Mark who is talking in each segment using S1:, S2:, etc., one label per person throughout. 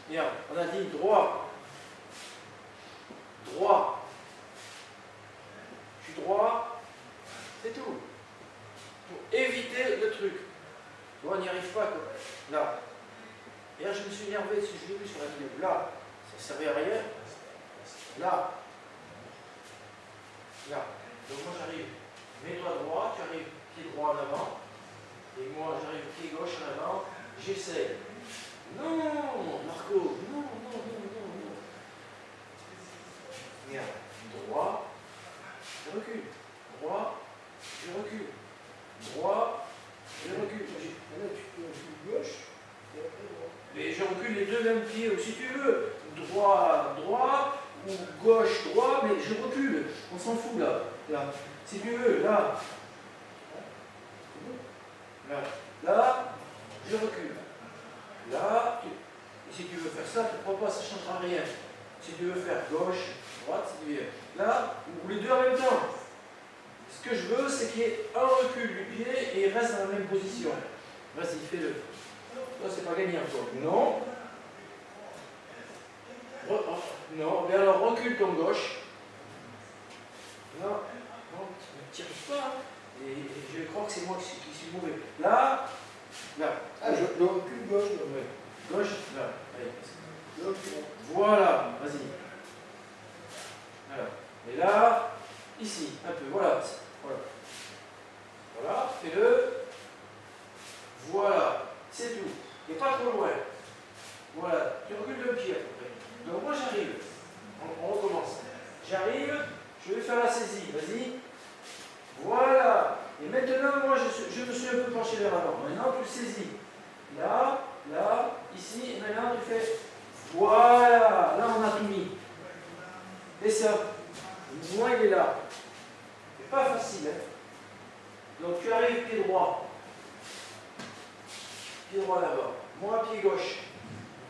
S1: Bien, on a dit droit. Droit. Je suis droit. C'est tout. Pour éviter le truc. Bon, on n'y arrive pas. Quoi. Là. Et là, je me suis énervé si je l'ai vu sur la vidéo. Là, ça ne servait à rien. Là. Là. Donc moi j'arrive, mets-toi droit, tu arrives pied droit en avant. Et moi j'arrive pied gauche en avant. J'essaie. Non, Marco, non. Bien. Droit, je recule. Droit, je recule. Droit, je recule. Maintenant tu recules gauche. Mais je recule les deux mêmes pieds, ou si tu veux, droit, droit, ou gauche, droit, mais je recule. On s'en fout là. Là. Si tu veux, là. Là, je recule. Là, et si tu veux faire ça, pourquoi pas, ça ne changera rien. Si tu veux faire gauche, droite, si tu veux. Là, ou les deux en même temps. Ce que je veux, c'est qu'il y ait un recul du pied et il reste dans la même position. Vas-y, fais-le. Là, c'est pas gagné encore. Non. Non. Mais alors, recule ton gauche. Non. Non, tu ne tires pas. Et je crois que c'est moi qui suis mauvais. Là.
S2: Ah, je recule gauche.
S1: Oui. Gauche, là. Allez. Voilà. Vas-y. Voilà. Et là, ici, un peu. Voilà. Voilà. Fais-le. Voilà. C'est tout. Et pas trop loin. Voilà. Tu recules d'un pied à peu près. Donc moi j'arrive. On recommence. J'arrive. Je vais faire la saisie. Vas-y. Voilà. Et maintenant, moi je me suis un peu penché vers l'avant. Maintenant tu saisis. Là, ici. Et maintenant tu fais. Voilà. Là on a tout mis. Et ça. Le mouvement il est là. C'est pas facile. Hein. Donc tu arrives pied droit. Pied droit là-bas. Moi, pied gauche.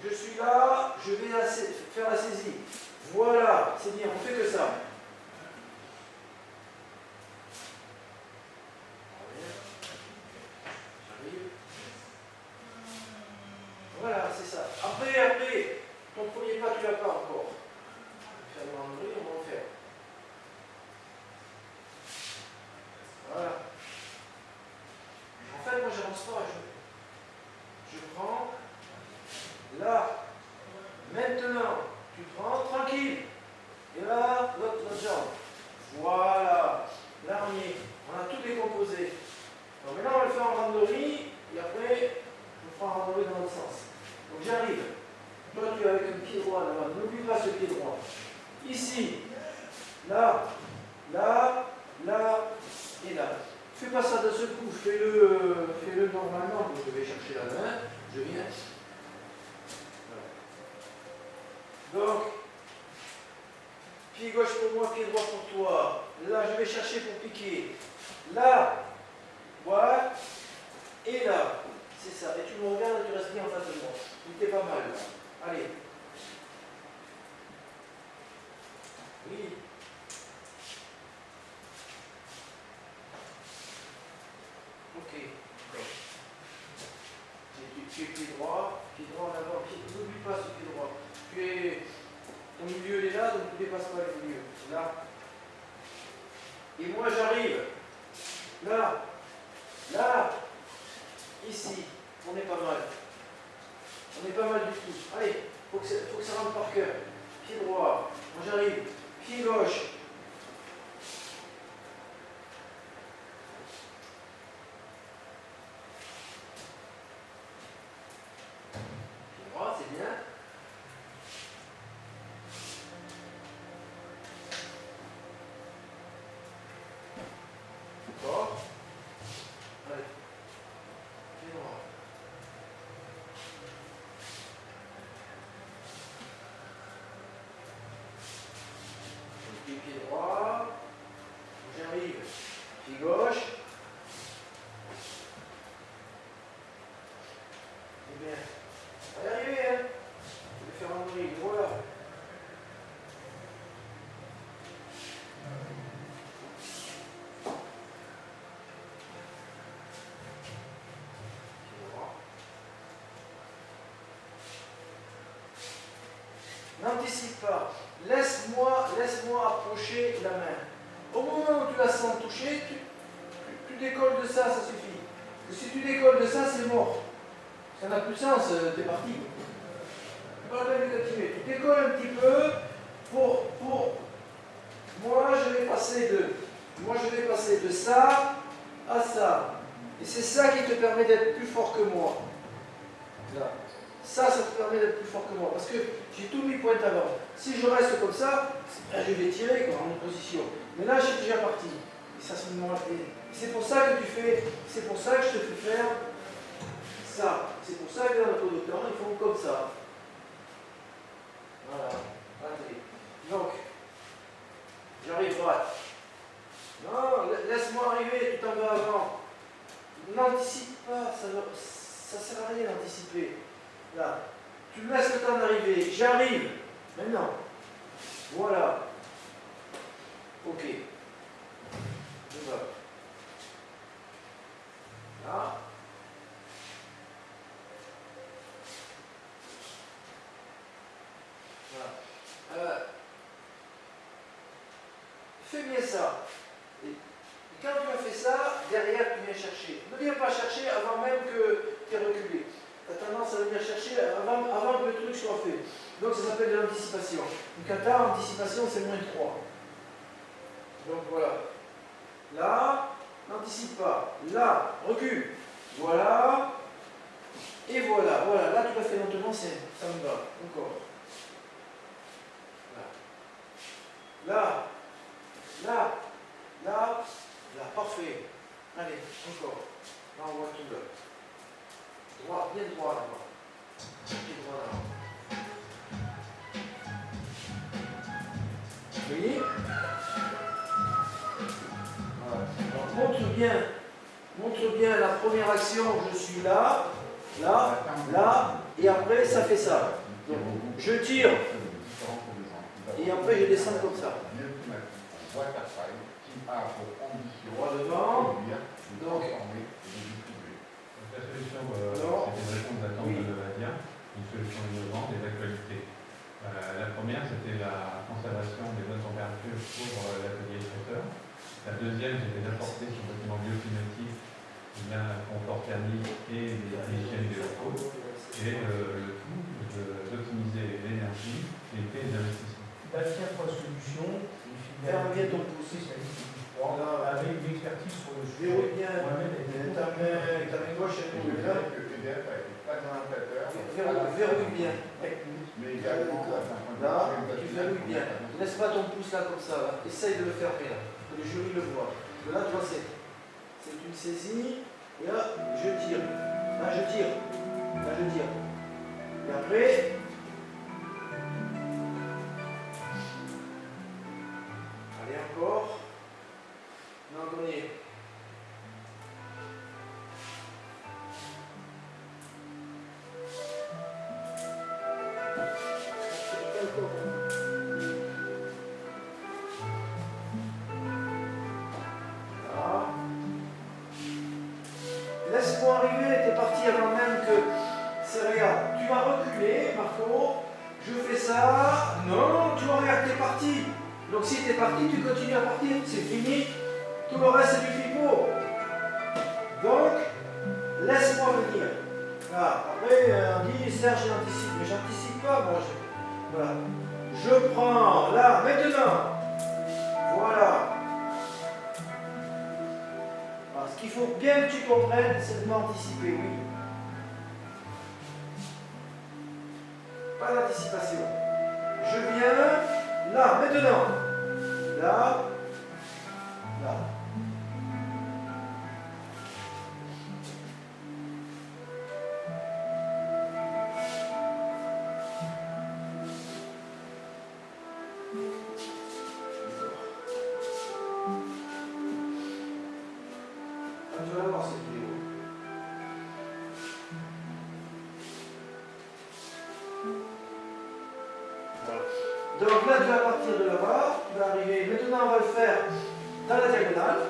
S1: Je suis là, je vais faire la saisie. Voilà, c'est bien, on fait que ça. J'arrive. Voilà, c'est ça. Après, ton premier pas, tu l'as pas encore. Faire le randonnée, on va en faire. Voilà. En fait, moi, j'avance pas. Je prends. Là. Maintenant, tu prends tranquille. Et là, l'autre jambe. Voilà. Là, on a tout décomposé. Donc maintenant, on va le faire en randonnée. Et après, on fera en randonnée dans l'autre sens. Donc j'arrive. Toi, tu es avec un pied droit là-bas. N'oublie pas ce pied droit. Ici. Là. Là. Là. Et là. Fais pas ça de ce coup. Fais-le normalement. Je vais chercher la main. Je viens. Donc, pied gauche pour moi, pied droit pour toi. Là, je vais chercher pour piquer. Là, voilà. Et là, c'est ça. Et tu me regardes et tu restes bien en face de moi. Il était pas mal. Là. Allez. Oui. Ok. Tu es pied droit en avant. N'oublie pas ce pied droit. Ton milieu est là, donc tu ne dépasses pas le milieu. Là. Et moi j'arrive. Là. Là. Ici. On est pas mal. On est pas mal du tout. Allez, faut que ça rentre par cœur. Pied droit. Moi j'arrive. Pied gauche. Pied droit, c'est bien. D'accord. Allez. Pied droit. Pied N'anticipe pas. Laisse-moi approcher la main. Au moment où tu la sens toucher, tu décolles de ça, ça suffit. Et si tu décolles de ça, c'est mort. Ça n'a plus de sens, t'es parti. Pas la peine de continuer. Tu décolles un petit peu pour moi je vais passer de ça à ça. Et c'est ça qui te permet d'être plus fort que moi. Là. Ça te permet d'être plus fort que moi. Parce que j'ai tout mis pointe avant. Si je reste comme ça, je vais tirer en position. Mais là, je suis déjà parti. Et ça, c'est pour ça que c'est pour ça que je te fais faire ça. C'est pour ça que dans le cours de temps, ils font comme ça. Voilà. Allez. Donc, j'arrive droite. Non, laisse-moi arriver, tu t'en vas avant. N'anticipe pas, ça ne sert à rien d'anticiper. Là, tu me laisses le temps d'arriver. J'arrive. Maintenant. Voilà. Ok. Je vais. Là. Voilà. Fais bien ça. Et quand tu as fait ça, derrière tu viens chercher. Ne viens pas chercher avant même que tu aies reculé. Tu as tendance à venir chercher avant que le truc soit fait. Donc ça s'appelle de l'anticipation. Une kata, anticipation, c'est moins 3. Donc voilà. Là, n'anticipe pas. Là, recule. Voilà. Et voilà. Voilà. Là, tu l'as fait lentement, ça me va. Encore. Là. Là. Là. Là. Parfait. Allez, encore. Là, on voit tout là. Droit, bien droit là-bas. Bien droit là-bas. Oui. Voilà. Montre bien la première action, je suis là, là, là, et après ça fait ça. Donc, je tire, et après je descends comme ça. Droit devant. Donc,
S3: la solution, c'était une réponse d'attente de Vadia, une solution innovante et d'actualité. La première, c'était la conservation des bonnes températures pour l'atelier traiteur. La deuxième, c'était d'apporter sur le bâtiment bioclimatique un confort thermique et des hygiènes des locaux. Et le tout, d'optimiser l'énergie et les investissements.
S4: Bastien Point Solutions, une
S1: ferme bien
S4: filiale
S1: ton pouce.
S4: avec une expertise sur le sujet.
S1: Verrouille bien ta main gauche et verrouille là. Verrouille bien.
S2: Mais également,
S1: là, tu verrouilles bien. Ne laisse pas ton pouce là comme ça. Là. Essaye de le fermer là. Que le jury le voit. Là, tu vois, c'est une saisie. Et là, je tire. Là, je tire. Là, je tire. Et après. Allez, encore. Non, dernier. Laisse-moi arriver, t'es parti avant même que... C'est regarde, tu vas reculer, Marco, je fais ça... Non, tu vois, regarde, t'es parti. Donc si t'es parti, tu continues à partir, c'est fini. Tout le reste, c'est du pipeau. Donc, laisse-moi venir. Voilà. Après, on dit, Serge, j'anticipe. Mais j'anticipe pas, moi. Voilà. Je prends, là, maintenant. Voilà. Alors, ce qu'il faut bien que tu comprennes, c'est de m'anticiper, oui. Pas d'anticipation. Je viens, là, maintenant. Là. Là. Tu vas voir cette vidéo. Voilà. Donc là, tu vas partir de là-bas, tu vas arriver. Maintenant, on va le faire dans la diagonale.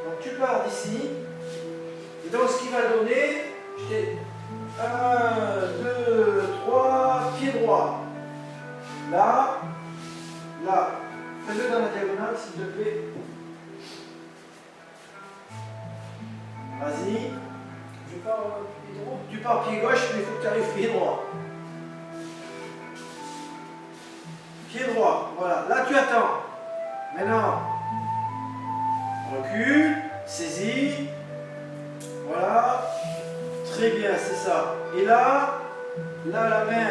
S1: Donc tu pars d'ici. Et donc, ce qui va donner, je t'ai 1, 2, 3, pied droit. là, là. Fais-le dans la diagonale, s'il te plaît. Vas-y. Tu pars pied gauche, mais il faut que tu arrives pied droit. Pied droit, voilà. Là, tu attends. Maintenant, recule, saisis. Voilà. Très bien, c'est ça. Et là, la main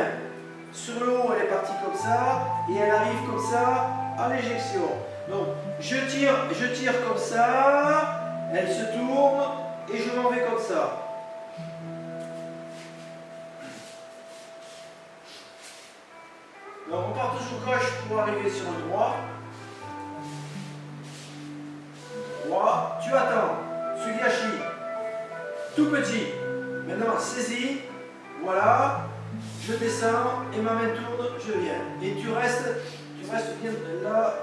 S1: sur le haut, elle est partie comme ça. Et elle arrive comme ça à l'éjection. Donc, je tire comme ça. Elle se tourne et je m'en vais comme ça. Donc, on part toujours gauche pour arriver sur le droit. Droit. Tu attends. Sugihachi. Tout petit. Maintenant, saisis. Voilà. Je descends et ma main tourne, je viens. Et tu restes bien là,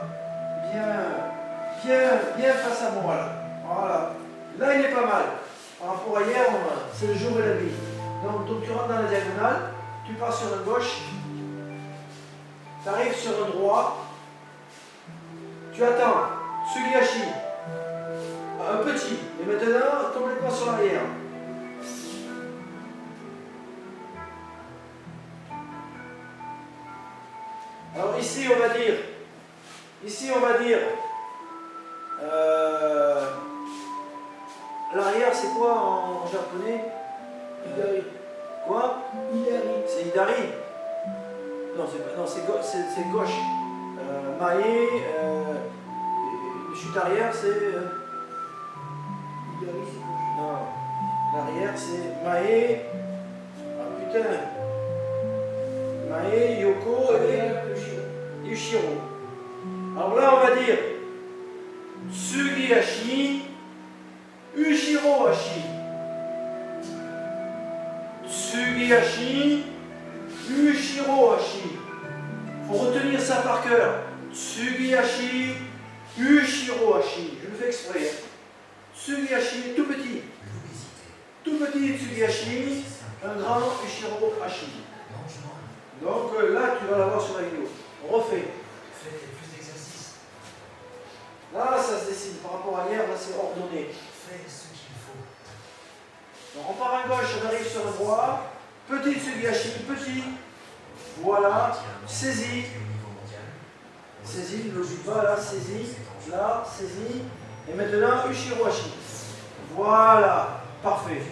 S1: bien face à moi là. Voilà. Là, il est pas mal. Par rapport à hier, c'est le jour et la nuit. Donc tu rentres dans la diagonale, tu pars sur la gauche, tu arrives sur le droit, tu attends. Sugihachi. Un petit. Et maintenant, complètement sur l'arrière. Alors ici on va dire, l'arrière c'est quoi en japonais?
S4: Idari.
S1: Quoi?
S4: Idari.
S1: C'est Idari? Non, c'est gauche. Mae, chute arrière c'est...
S4: Idari, c'est gauche.
S1: Non, l'arrière c'est Mae, ah putain, Mae, Yoko et Yushiro. Alors là, on va dire Sugihachi, Ushirohashi. Sugihachi, Ushirohashi. Il faut retenir ça par cœur. Sugihachi, Ushirohashi. Je le fais exprès. Sugihachi, tout petit. Tout petit Sugihachi, un grand Ushirohashi. Donc là, tu vas l'avoir sur la vidéo. On refait.
S5: Faites plus d'exercices.
S1: Là, ça se dessine. Par rapport à hier, là, c'est ordonné.
S5: Faites ce qu'il faut.
S1: Donc, on part à gauche, on arrive sur le droit. Petit Sugihachi, petit. Voilà. Saisis. Saisis, ne l'oublie pas, là, saisis. Là, saisis. Et maintenant, Ushirohashi. Voilà. Parfait.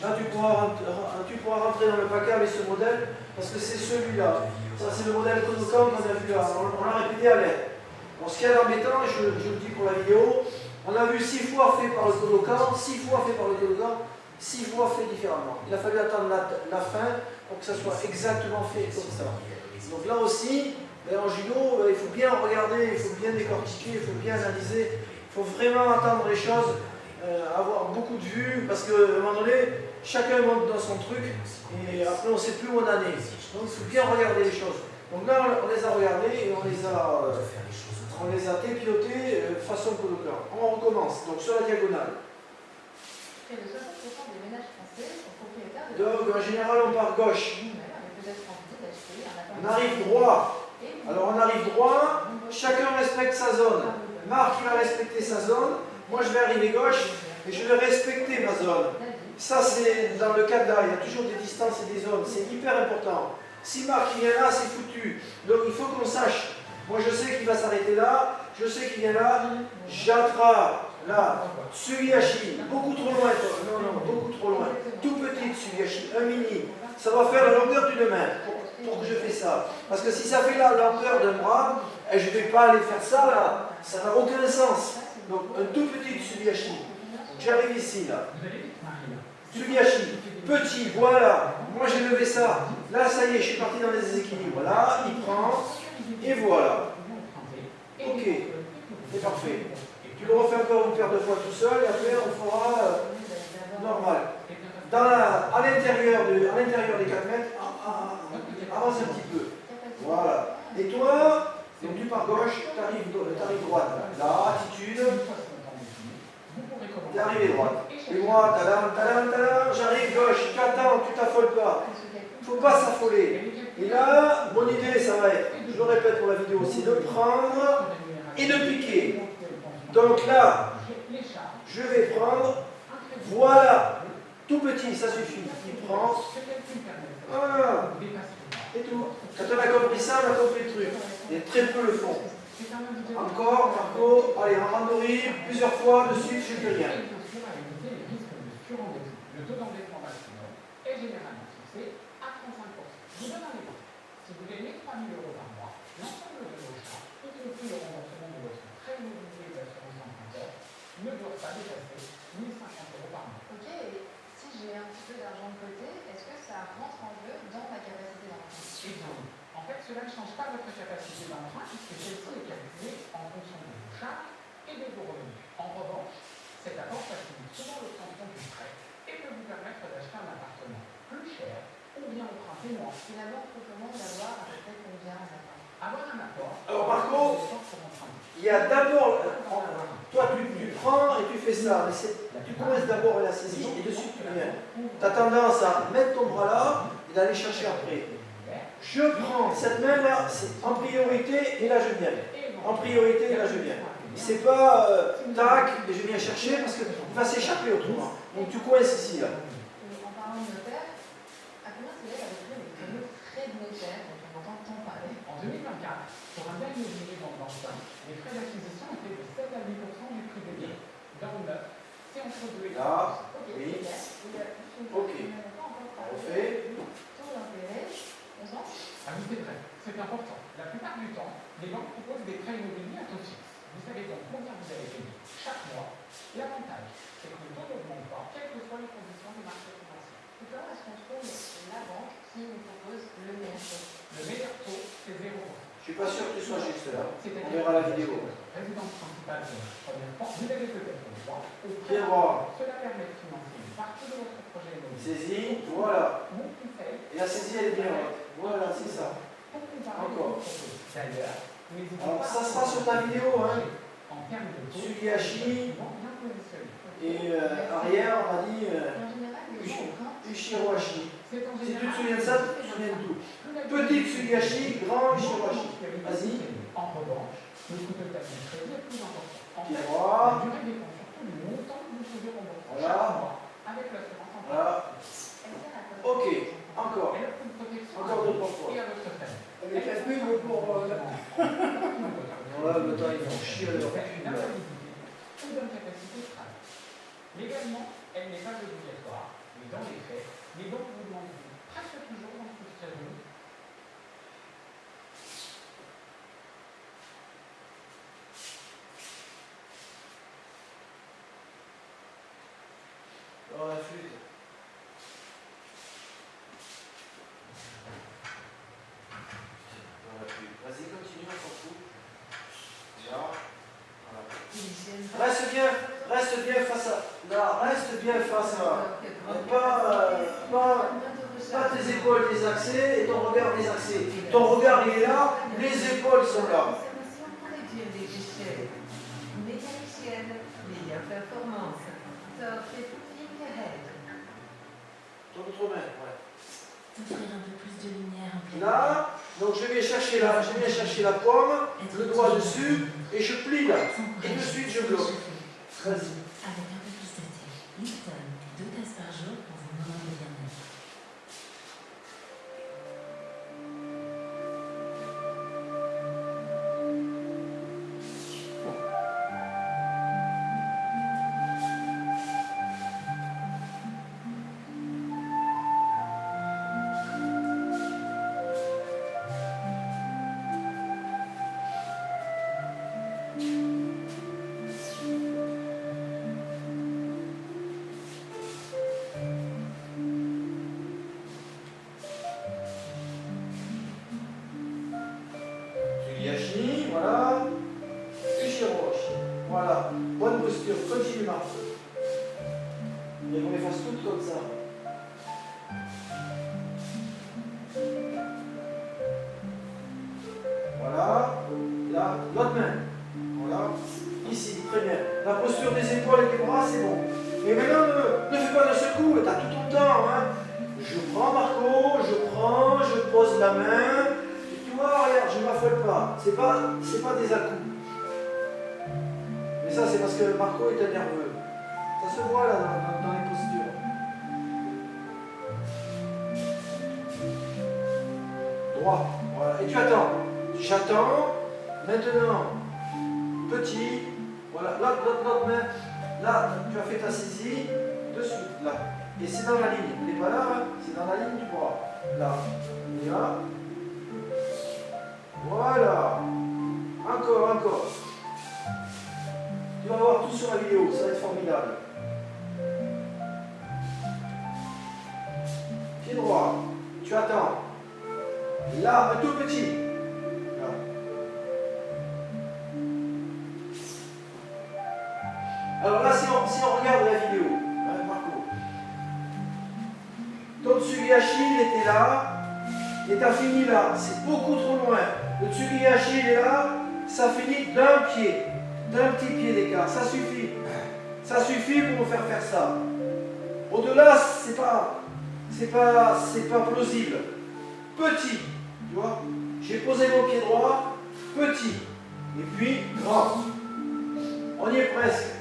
S1: Là, tu pourras rentrer dans le paquet avec ce modèle, parce que c'est celui-là. Ça, c'est le modèle Kodokan qu'on a vu là. On l'a répété à l'aide. Bon, ce qui est embêtant, je le dis pour la vidéo, on a vu 6 fois fait par le Kodokan, 6 fois fait par le Kodokan, 6 fois fait différemment. Il a fallu attendre la fin pour que ça soit exactement fait comme ça. Donc là aussi, en judo, il faut bien regarder, il faut bien décortiquer, il faut bien analyser, il faut vraiment attendre les choses. Avoir beaucoup de vues, parce qu'à un moment donné, chacun monte dans son truc, et après on ne sait plus où on en est. Donc il faut bien regarder les choses. Donc là, on les a regardés et on les a tépiotés façon Kodokan. On recommence, donc sur la diagonale.
S6: Près de 60% des ménages français sont propriétaires de...
S1: Donc en général, on part gauche. On arrive droit. Alors on arrive droit, chacun respecte sa zone. Marc, il va respecter sa zone. Moi, je vais arriver gauche et je vais respecter ma zone. Ça, c'est dans le kata, il y a toujours des distances et des zones. C'est hyper important. Si Marc il vient là, c'est foutu. Donc, il faut qu'on sache. Moi, je sais qu'il va s'arrêter là. Je sais qu'il vient là. J'attrape là. Sugihachi. Beaucoup trop loin. Non, beaucoup trop loin. Tout petit Sugihachi. Un mini. Ça va faire la longueur d'une main pour que je fasse ça. Parce que si ça fait la longueur d'un bras, je ne vais pas aller faire ça là. Ça n'a aucun sens. Donc, un tout petit Sugihachi. J'arrive ici, là. Sugihachi. Petit, voilà. Moi, j'ai levé ça. Là, ça y est, je suis parti dans les déséquilibres. Là, il prend. Et voilà. Ok. C'est parfait. Tu le refais encore une paire de fois tout seul. Et après, on fera normal. À l'intérieur des 4 mètres, avance un petit peu. Voilà. Et toi... Donc tu pars gauche, tu arrives droite. Là, attitude. Tu es arrivé droite. Et droite, tadam, j'arrive gauche, tu attends, tu t'affoles pas. Il ne faut pas s'affoler. Et là, mon idée, ça va être, je le répète pour la vidéo, c'est de prendre et de piquer. Donc là, je vais prendre, voilà, tout petit, ça suffit. Il prend, voilà, et tout. Quand on a compris ça, on a compris le truc. Et très peu le font. Encore, Marco, allez, en randonnée, plusieurs fois, de suite, je ne fais rien.
S7: Le taux d'endettement maximum est généralement fixé à 35%. Je vous donne un exemple. Si vous gagnez 3 000 € par mois, l'ensemble de vos charges, y compris le remboursement de votre prêt immobilier de l'assurance emprunteur, ne doivent pas dépasser 1 050 € par mois.
S6: Ok, et si j'ai un petit peu d'argent de côté, est-ce que ça rentre en jeu dans ma capacité d'emprunt?
S7: Et bien, en fait, cela ne change pas votre capacité d'emprunt puisque celle-ci est calculée en fonction de vos charges et de vos revenus. En revanche, cet apport facilite souvent l'obtention du prêt et peut vous permettre d'acheter un appartement plus cher ou bien emprunter moins.
S6: Et la banque recommande d'avoir à peu près combien en apport?
S7: Avoir un apport.
S1: Alors par contre, il y a d'abord, toi tu prends et tu fais ça, mais tu commences d'abord à la saisie et de suite tu viens. Tu as tendance à mettre ton bras là et d'aller chercher après. Je prends cette main-là, c'est en priorité et là je viens. En priorité et là je viens. C'est pas tac et je viens chercher parce qu'il va s'échapper autrement. Donc tu coinces ici là.
S6: En parlant de notaire, à combien s'élève à peu près les fameux frais de notaire dont on entend tant parler?
S7: En 2024, pour un bien immobilier dans le Banque, les frais d'acquisition étaient de 7 à 8% du prix des biens. Dans le neuf, c'est entre 2 et 3%.
S1: Là,
S6: Ok,
S1: oui.
S6: c'est clair. Il y a juste une
S1: Ok.
S6: chose qui n'a pas encore
S1: On
S6: parlé.
S1: refait.
S6: Taux d'intérêt, on sent?
S7: Ah oui, c'est vrai, c'est important. La plupart du temps, les banques proposent des prêts immobiliers à taux fixe. Vous savez donc combien vous allez payer chaque mois. L'avantage, c'est que le taux n'augmente pas, quelles que soient les conditions du marché financier.
S6: Et comment est-ce qu'on trouve la banque qui nous propose le meilleur taux?
S7: Le meilleur taux, c'est 0%.
S1: Je suis pas sûr que tu sois juste là. On
S7: C'est-à-dire
S1: verra la vidéo.
S7: Résidence principale de la première fois, vous avez peut-être le droit au
S1: Viens
S7: prêt.
S1: voir.
S7: Cela permet de financer une partie de votre projet immobilier.
S1: Saisie, voilà.
S7: Mon conseil,
S1: Et la saisie elle est bien haute. Voilà, c'est ça.
S7: pour comparer
S1: Encore.
S7: les proposés. D'ailleurs, n'hésitez
S1: Alors
S7: pas
S1: ça
S7: à
S1: sera sur ta vidéo, hein.
S7: en termes de taux,
S1: Sugihachi
S7: bien positionné.
S1: et arrière on a dit
S6: En général, les gens empruntent.
S1: Ushirohashi.
S7: C'est en
S1: Si tu te
S7: général
S1: souviens de ça, tu te souviens de tout. Petite Sugihachi, grand Ushirohashi. Vas-y.
S7: En revanche, le coût total du crédit est plus important. En
S1: Pied
S7: fait,
S1: droit.
S7: la durée dépend surtout du montant que vous pouvez rembourser
S1: Voilà.
S7: chaque mois avec l'assurance emprunteur.
S1: Voilà.
S6: Elle sert à quoi?
S1: Ok. Encore.
S7: Elle offre une protection
S1: Encore deux, trois fois.
S7: et à votre famille.
S4: Avec la pub pour.
S1: Voilà, le temps ils font chier leur
S7: Faire une
S1: pub.
S7: invalidité ou d'incapacité de travail. Légalement, elle n'est pas obligatoire, mais dans les faits, les banques vous demandent presque toujours dans toute raison.
S1: Dans la flûte. Dans la flûte. Vas-y, continue, on s'en fout. Là. Voilà. Reste bien face à. Là, reste bien face à. Pas tes épaules désaxées et ton regard désaxé. Ton regard il est là, les épaules sont là. Ton autre main, ouais.
S8: Offrir un peu plus de lumière en pleine
S1: Là, donc je viens chercher la pomme, le doigt dessus, et je plie là. Et de suite je bloque. Vas-y.
S8: avec un peu plus de thé. Lipton, 2 tasses par jour pour vos moments de bien-être.
S1: Sugihachi, voilà. Ushirohashi. Voilà. Bonne posture, continue Marc. Et qu'on les fasse toutes comme ça. Voilà. Là, l'autre main. Voilà. Ici, très bien. La posture des épaules et des bras, c'est bon. Mais maintenant, ne fais pas d'un seul coup, t'as tout ton temps. Hein. Je prends Marco, je pose la main. Et tu vois, regarde, je m'affole pas. C'est pas des à-coups. Mais ça, c'est parce que Marco est nerveux. Ça se voit là dans les postures. Droit. Voilà. Et tu attends. J'attends. Maintenant, petit. Voilà. L'autre main. Là, tu as fait ta saisie. De suite. Là. Et c'est dans la ligne. On n'est pas là, hein. C'est dans la ligne du bras. Là. Et là. Voilà. Encore. Tu vas voir tout sur la vidéo, ça va être formidable. Pied droit, tu attends. Là, un tout petit. Là. Alors là, si on regarde la vidéo, hein, Marco. Ton Tsugihachi, il était là, et t'as fini là. C'est beaucoup trop loin. Le Tsugihachi, il est là, ça finit d'un pied. D'un petit pied d'écart, ça suffit. Ça suffit pour nous faire ça. Au-delà, c'est pas plausible. Petit, tu vois. J'ai posé mon pied droit, petit. Et puis, grand. On y est presque.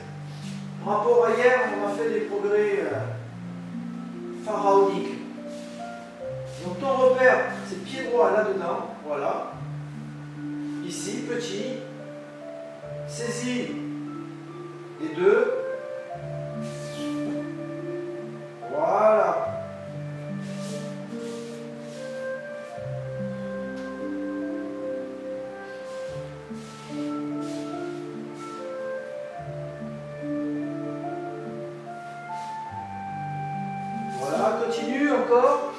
S1: Par rapport à hier, on a fait des progrès pharaoniques. Donc ton repère, c'est pied droit là-dedans, voilà. Ici, petit. Saisis les deux. Voilà. Voilà, continue encore.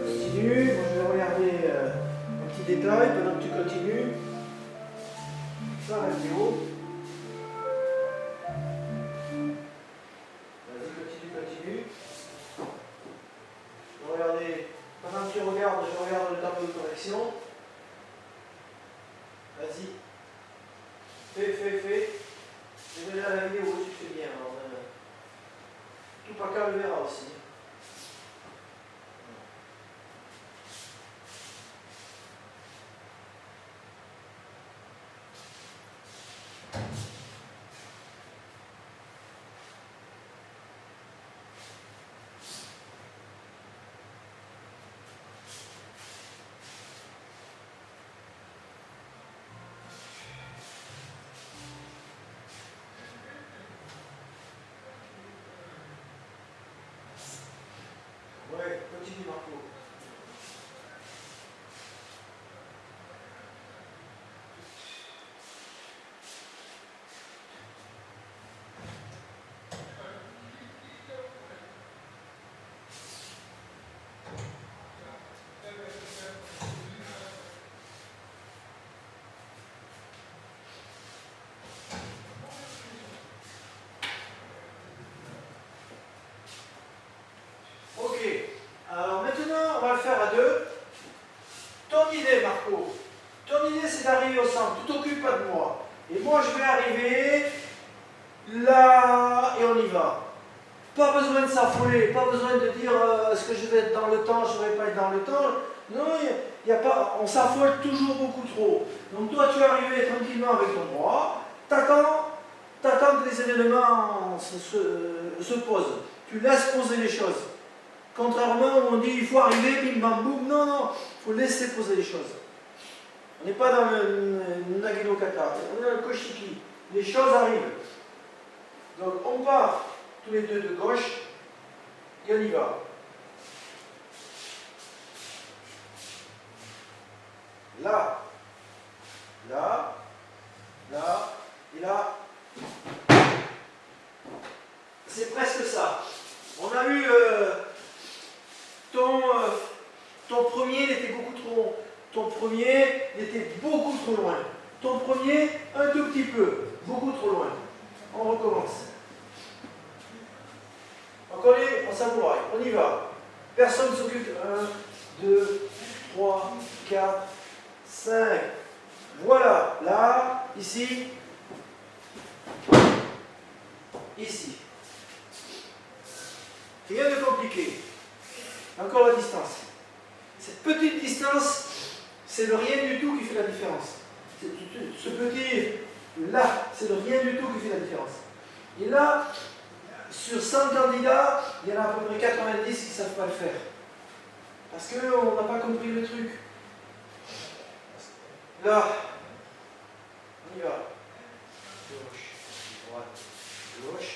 S1: Continue. Moi, je vais regarder un petit détail pendant que tu continues. Ça, la vidéo. Vas-y, continue. Regardez. Pendant que tu regardes, je regarde le tableau de correction. Vas-y. Fais. Je vais à la vidéo, tu fais bien. Alors, tout pas qu'à le verra aussi. Ouais, continue Marco. Ok, alors maintenant on va le faire à deux. Ton idée Marco, ton idée c'est d'arriver au centre, tu t'occupes pas de moi. Et moi je vais arriver là et on y va. Pas besoin de s'affoler, pas besoin de dire est-ce que je vais être dans le temps, je ne vais pas être dans le temps. Non, y a pas, on s'affole toujours beaucoup trop. Donc toi tu es arrivé tranquillement avec ton bras, t'attends que les événements se posent. Tu laisses poser les choses. Contrairement où on dit il faut arriver, bim bam boum, non, il faut laisser poser les choses. On n'est pas dans le Nagino Kata, on est dans le Koshiki. Les choses arrivent. Donc on part tous les deux de gauche et on y va. Là, et là. C'est presque ça. On a eu ton premier, il était beaucoup trop. Ton premier, il était beaucoup trop loin. Ton premier, un tout petit peu, beaucoup trop loin. On recommence. Donc on est en samouraï, on y va. Personne ne s'occupe. 1, 2, 3, 4, 5. Voilà, là, ici, ici. Rien de compliqué. Encore la distance. Cette petite distance, c'est le rien du tout qui fait la différence. Ce petit là, c'est le rien du tout qui fait la différence. Et là, sur 100 candidats, il y en a à peu près 90 qui ne savent pas le faire. Parce qu'on n'a pas compris le truc. Là, on y va. Gauche, droite, gauche.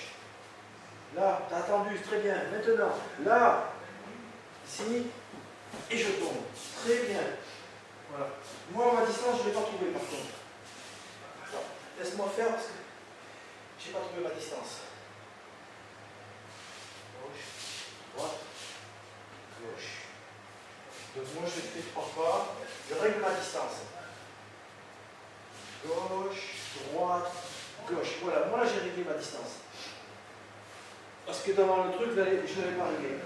S1: Là, tu as attendu, très bien. Maintenant, là, ici, et je tombe. Très bien. Voilà. Moi, ma distance, je ne l'ai pas trouvée par contre. Laisse-moi faire parce que je n'ai pas trouvé ma distance. Gauche, droite, gauche. Donc moi, je fais 3 pas. Je règle ma distance. Gauche, droite, gauche. Voilà, moi là, j'ai réglé ma distance. Parce que dans le truc, je ne l'avais pas réglé.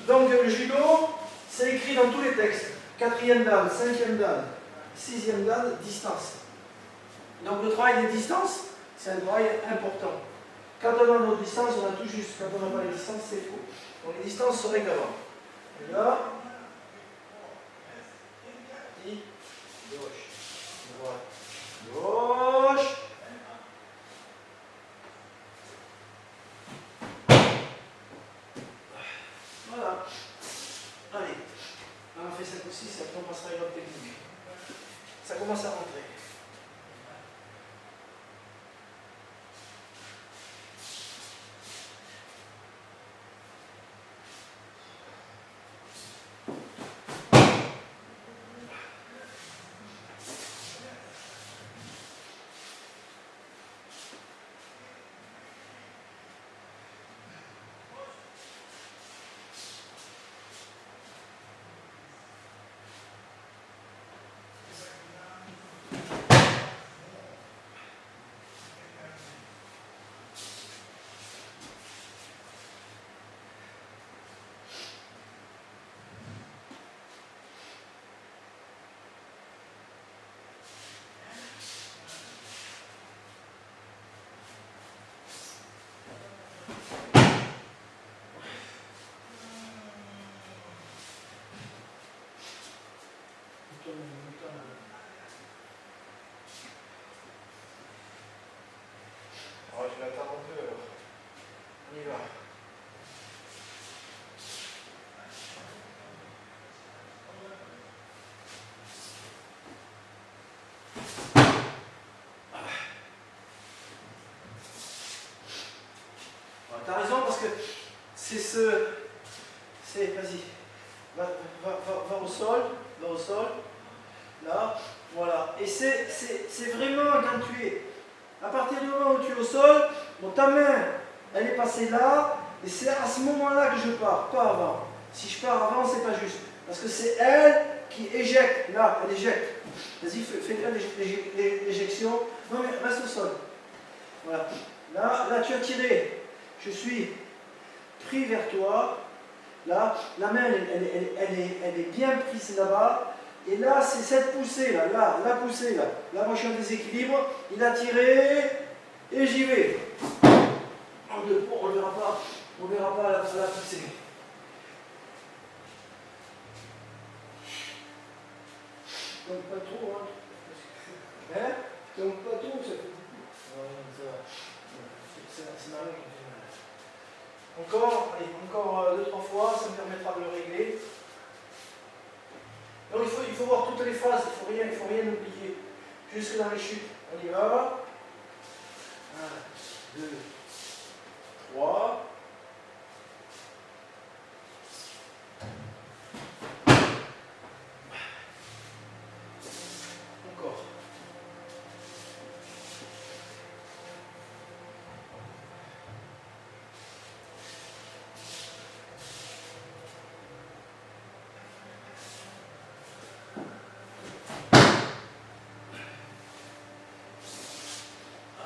S1: Donc, le judo, c'est écrit dans tous les textes. 4e dan, 5e dan, 6e dan, distance. Donc, le travail des distances, c'est un travail important. Quand on a nos distances, on a tout juste. Quand on n'a pas les distances, c'est faux. Donc, les distances se règlent avant. Et là, gauche, droite, gauche. Voilà. Allez, on a fait 5 ou 6, après on passera à une autre technique. Ça commence à rentrer. Oh, je vais attendre un peu alors. On y va. T'as raison parce que c'est ce. C'est. Vas-y. Va au sol. Va au sol. Là. Voilà. Et c'est vraiment quand tu es. À partir du moment où tu es au sol, bon, ta main, elle est passée là, et c'est à ce moment-là que je pars, pas avant. Si je pars avant, c'est pas juste. Parce que c'est elle qui éjecte. Là, elle éjecte. Vas-y, fais-la l'éjection. Non, mais reste au sol. Voilà. Là, tu as tiré. Je suis pris vers toi. Là, la main, elle est bien prise là-bas. Et là, c'est cette poussée, là, la poussée, là. Là, moi, je suis en déséquilibre. Il a tiré, et j'y vais. On ne verra pas la poussée. Donc, pas trop, hein. Hein? Donc, pas trop, ça fait beaucoup. C'est marrant qui me fait mal. Encore 2-3 fois, ça me permettra de le régler. Donc il faut voir toutes les phases, il ne faut rien oublier. Jusque dans les chutes. On y va. 1, 2, 3. Encore.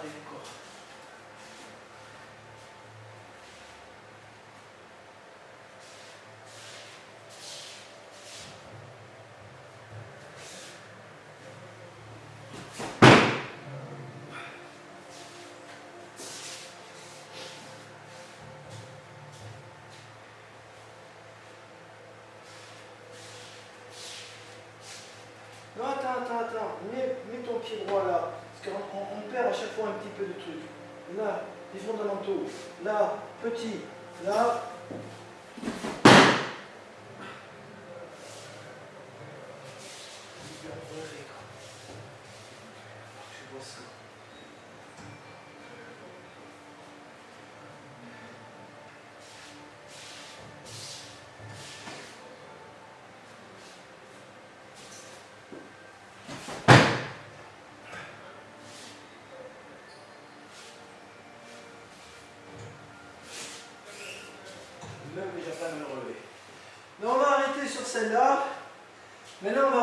S1: Allez, encore. attends. Mets ton pied droit là. Parce qu'on perd à chaque fois un petit peu de trucs. Là, les fondamentaux. Là, petit. Là. Hyper relevé, quoi. Je vois ça. Même déjà pas me relever. Mais on va arrêter sur celle-là. Maintenant, on va